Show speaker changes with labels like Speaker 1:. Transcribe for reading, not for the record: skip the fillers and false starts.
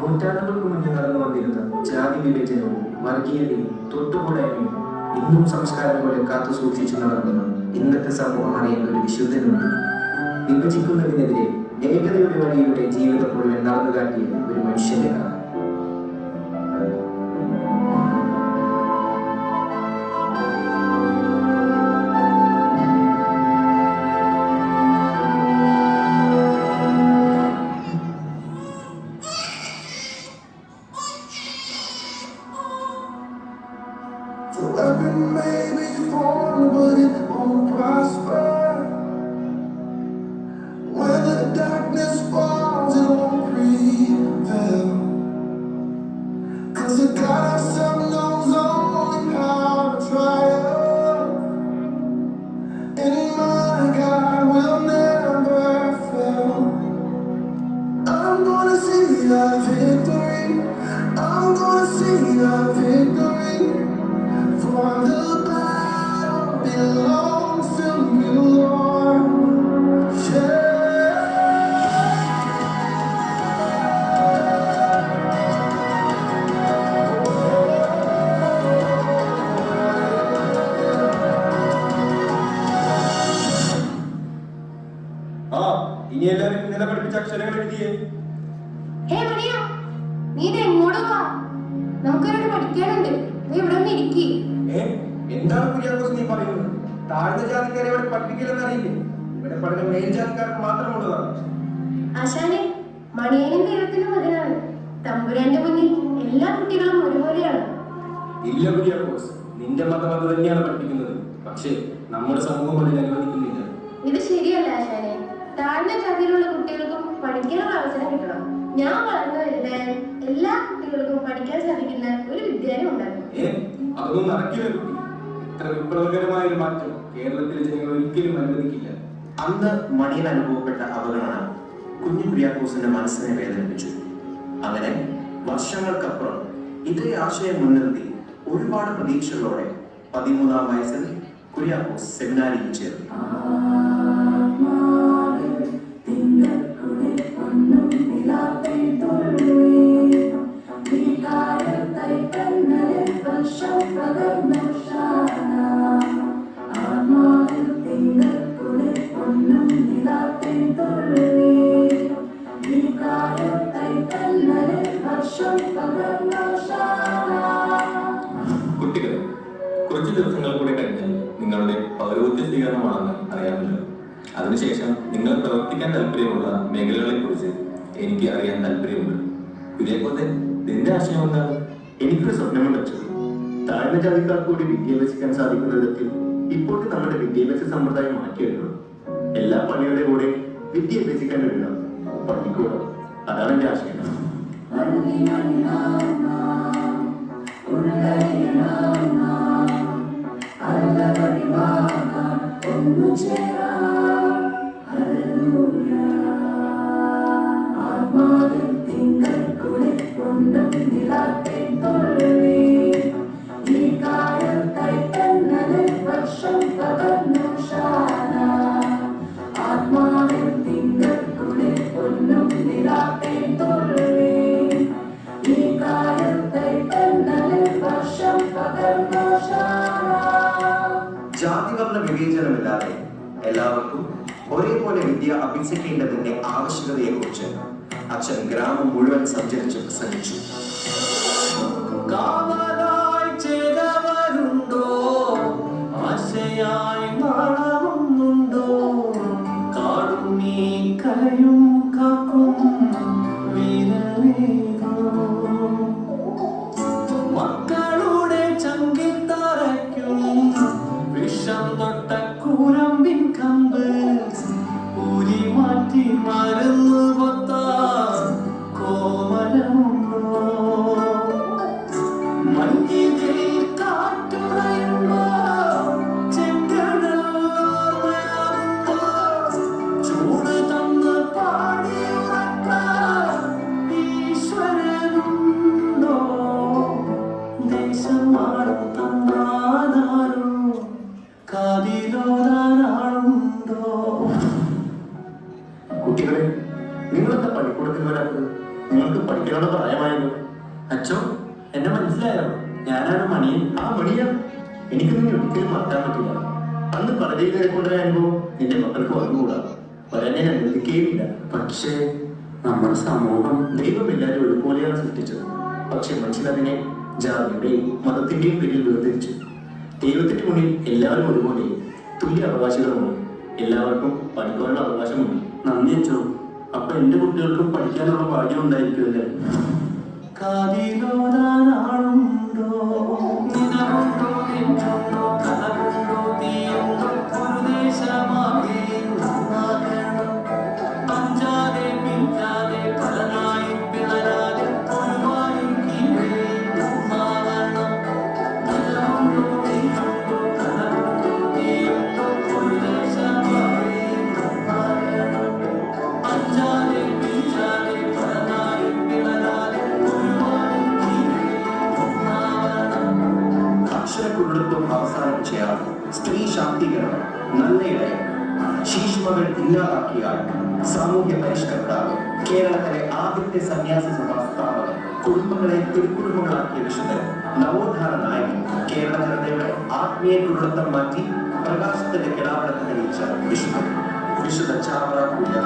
Speaker 1: നൂറ്റാണ്ടുകൾക്ക് മുന്നേ നടന്നു വന്നിരുന്ന ജാതി വിവേചനവും വർഗീയതയും തൊട്ടുകൂടായ്മയും ഇന്നും സംസ്കാരം പോലെ കാത്തു സൂക്ഷിച്ചു നടന്ന ഇന്നത്തെ സമൂഹം അറിയുന്ന ഒരു വിശുദ്ധനുണ്ട്. വിഭജിക്കുന്നതിനെതിരെ ഏകതയുടെ വഴിയിലൂടെ ജീവിതം മുഴുവൻ നടന്നു കാട്ടിയ ഒരു മനുഷ്യന്റെ കഥ.
Speaker 2: എന്താണ് കുര്യാക്കോസ് നീ പറയുന്നത്? താഴ്ന്ന ജാതിക്കാരെ ഇവിടെ പഠിപ്പിക്കില്ലെന്നറിയില്ലേ? ഇവിടെ പഠനം മേൽജാതിക്കാർക്ക് മാത്രമുള്ളതാണ്.
Speaker 3: ആശാനെ, മണിയനും ദൈവത്തിന്റെ മകനാണ്. തമ്പുരാന്റെ മുന്നിൽ എല്ലാ കുട്ടികളും ഒരുപോലെയാണ്.
Speaker 1: ഇല്ല കുര്യാക്കോസ്, നിന്റെ മതം അത് തന്നെയാണ് പഠിപ്പിക്കുന്നത്. പക്ഷേ നമ്മുടെ സമൂഹം അതിൽ അനുവദിക്കുന്നില്ല.
Speaker 3: ഇത് ശരിയല്ല ആശാനെ. താഴ്ന്ന ജാതിയിലുള്ള കുട്ടികൾക്കും പഠിക്കാനുള്ള അവസരം കിട്ടണം. ഞാൻ വളർന്നു വരുന്ന എല്ലാ കുട്ടികൾക്കും പഠിക്കാൻ സാധിക്കുന്ന ഒരു വിദ്യാലയം ഉണ്ടാകും.
Speaker 1: അതൊന്നും നടക്കില്ല കുട്ടി. ഇത്ര വിപ്ലവകരമായ ഒരു മാറ്റം കേരളത്തിലെ ജനങ്ങൾ ഒരിക്കലും അനുവദിക്കില്ല.
Speaker 4: അന്ന് മണിയൻ അനുഭവപ്പെട്ട അവഗണന കുഞ്ഞു കുര്യാക്കോസിന്റെ മനസ്സിനെ വേദനിപ്പിച്ചു. അങ്ങനെ വർഷങ്ങൾക്കപ്പുറം ഇതേ ആശയം മുൻനിർത്തി ഒരുപാട് പ്രതീക്ഷകളോടെ 13-ാം വയസ്സിൽ കുര്യാക്കോസ് സെമിനാരിയിൽ ചേർന്നു.
Speaker 1: കുട്ടികളെ, കുറച്ചു ദിവസങ്ങൾ കൂടെ കഴിഞ്ഞാൽ നിങ്ങളുടെ പൗരോഹിത്യ സ്വീകരണമാണെന്ന് അറിയാമല്ലോ. അതിനുശേഷം നിങ്ങൾ പ്രവർത്തിക്കാൻ താല്പര്യമുള്ള മേഖലകളെ കുറിച്ച് എനിക്ക് അറിയാൻ താല്പര്യമുണ്ട്. കുര്യാക്കോസേ, നിന്റെ ആശയം എന്താണ്?
Speaker 4: എനിക്കൊരു സ്വപ്നമുണ്ട് അച്ഛൻ. താഴ്ന്ന ജാതിക്കാർക്ക് കൂടി വിദ്യ അഭ്യസിക്കാൻ സാധിക്കുന്ന വിധത്തിൽ ഇപ്പോഴത്തെ നമ്മുടെ വിദ്യാഭ്യാസ സമ്പ്രദായം മാറ്റിയെടുക്കണം. എല്ലാ പണിയുടെ കൂടെ വിദ്യ അഭ്യസിക്കാൻ കഴിയണം. പള്ളിക്കൂടം, അതാണ് എന്റെ ആശയം. ജാതിവർണ്ണ വിവേചനമില്ലാതെ എല്ലാവർക്കും ഒരേപോലെ വിദ്യ അഭ്യസിക്കേണ്ടതിന്റെ ആവശ്യകതയെക്കുറിച്ച് അച്ഛൻ ഗ്രാമം മുഴുവൻ സഞ്ചരിച്ച് പ്രസംഗിച്ചു. കുട്ടികളെ, നിങ്ങളെന്താ പള്ളിക്കൂടത്തിൽ വരാത്തത്? നിങ്ങൾക്ക് പഠിക്കാനുള്ള പ്രായമായല്ലോ.
Speaker 5: അച്ഛോ, എന്നെ മനസ്സിലായോ? ഞാനാണ് മണിയൻ.
Speaker 4: ആ മണിയാ, എനിക്ക് നിന്നെ ഒരിക്കലും മറക്കാൻ പറ്റില്ല. അന്ന് കടലിൽ കയറിക്കൊണ്ടുപോയ അനുഭവം നിന്റെ മക്കൾക്ക് വന്നുകൂടാ. വരാൻ ഞാൻ അനുവദിക്കുകയുമില്ല.
Speaker 5: പക്ഷേ നമ്മുടെ സമൂഹം
Speaker 4: ദൈവം എല്ലാവരും ഒരുപോലെയാണ് സൃഷ്ടിച്ചത്. പക്ഷെ മനുഷ്യൻ അതിനെ ജാതിയുടെയും മതത്തിന്റെയും പേരിൽ വേർതിരിച്ചു. ദൈവത്തിന്റെ മുന്നിൽ എല്ലാവരും ഒരുപോലെ തുല്യ അവകാശങ്ങളുണ്ട്. എല്ലാവർക്കും പഠിക്കാനുള്ള അവകാശമുണ്ട്.
Speaker 5: നന്ദി അച്ഛോ. അപ്പൊ എന്റെ കുട്ടികൾക്കും പഠിക്കാനുള്ള ഭാഗ്യം ഉണ്ടായിരിക്കുമല്ലേ? കാതിലോതാനാളുണ്ടോ, നിലമുണ്ടോ, നെഞ്ചുണ്ടോ, കഥകുണ്ടോ, തീയുണ്ടോ, ഒരു ദേശമാകെ ഒന്നാകണം. പഞ്ചാതെ പിഞ്ചാതെ പലനായി പിളരാതെ ഒരുവായും കീഴേ ഒന്നാകണം. നിലമുണ്ടോ, നെഞ്ചുണ്ടോ, കഥകുണ്ടോ, തീയുണ്ടോ, ഒരു ദേശമാകെ ഒന്നാകണം. പഞ്ചാതെ പിഞ്ചാതെ പലനായി പിളരാതെ ഒരുവായും കീഴേ ഒന്നാകണം.
Speaker 2: അക്ഷരക്കുരുടത്വം അവസാനിപ്പിച്ചയാൾ, സ്ത്രീ ശാക്തീകരണം, നല്ല ഇടയൻ, ശീഷ്മകൾ ഇല്ലാതാക്കിയാൽ, സാമൂഹ്യ പരിഷ്കർത്താവ്, കേരളത്തിലെ ആദ്യത്തെ സന്യാസ സഭാ സ്ഥാപകൻ, കുടുംബങ്ങളെ തിരുക്കുടുംബങ്ങളാക്കിയ വിശുദ്ധൻ, നവോത്ഥാന നായകൻ, കേരള ജനതയുടെ ആത്മീയ കുരുടത്വം മാറ്റി പ്രകാശത്തിന്റെ കിടാവിളക്ക് തെളിയിച്ച വിശുദ്ധൻ, വിശുദ്ധ ചാവറ കൂടിയ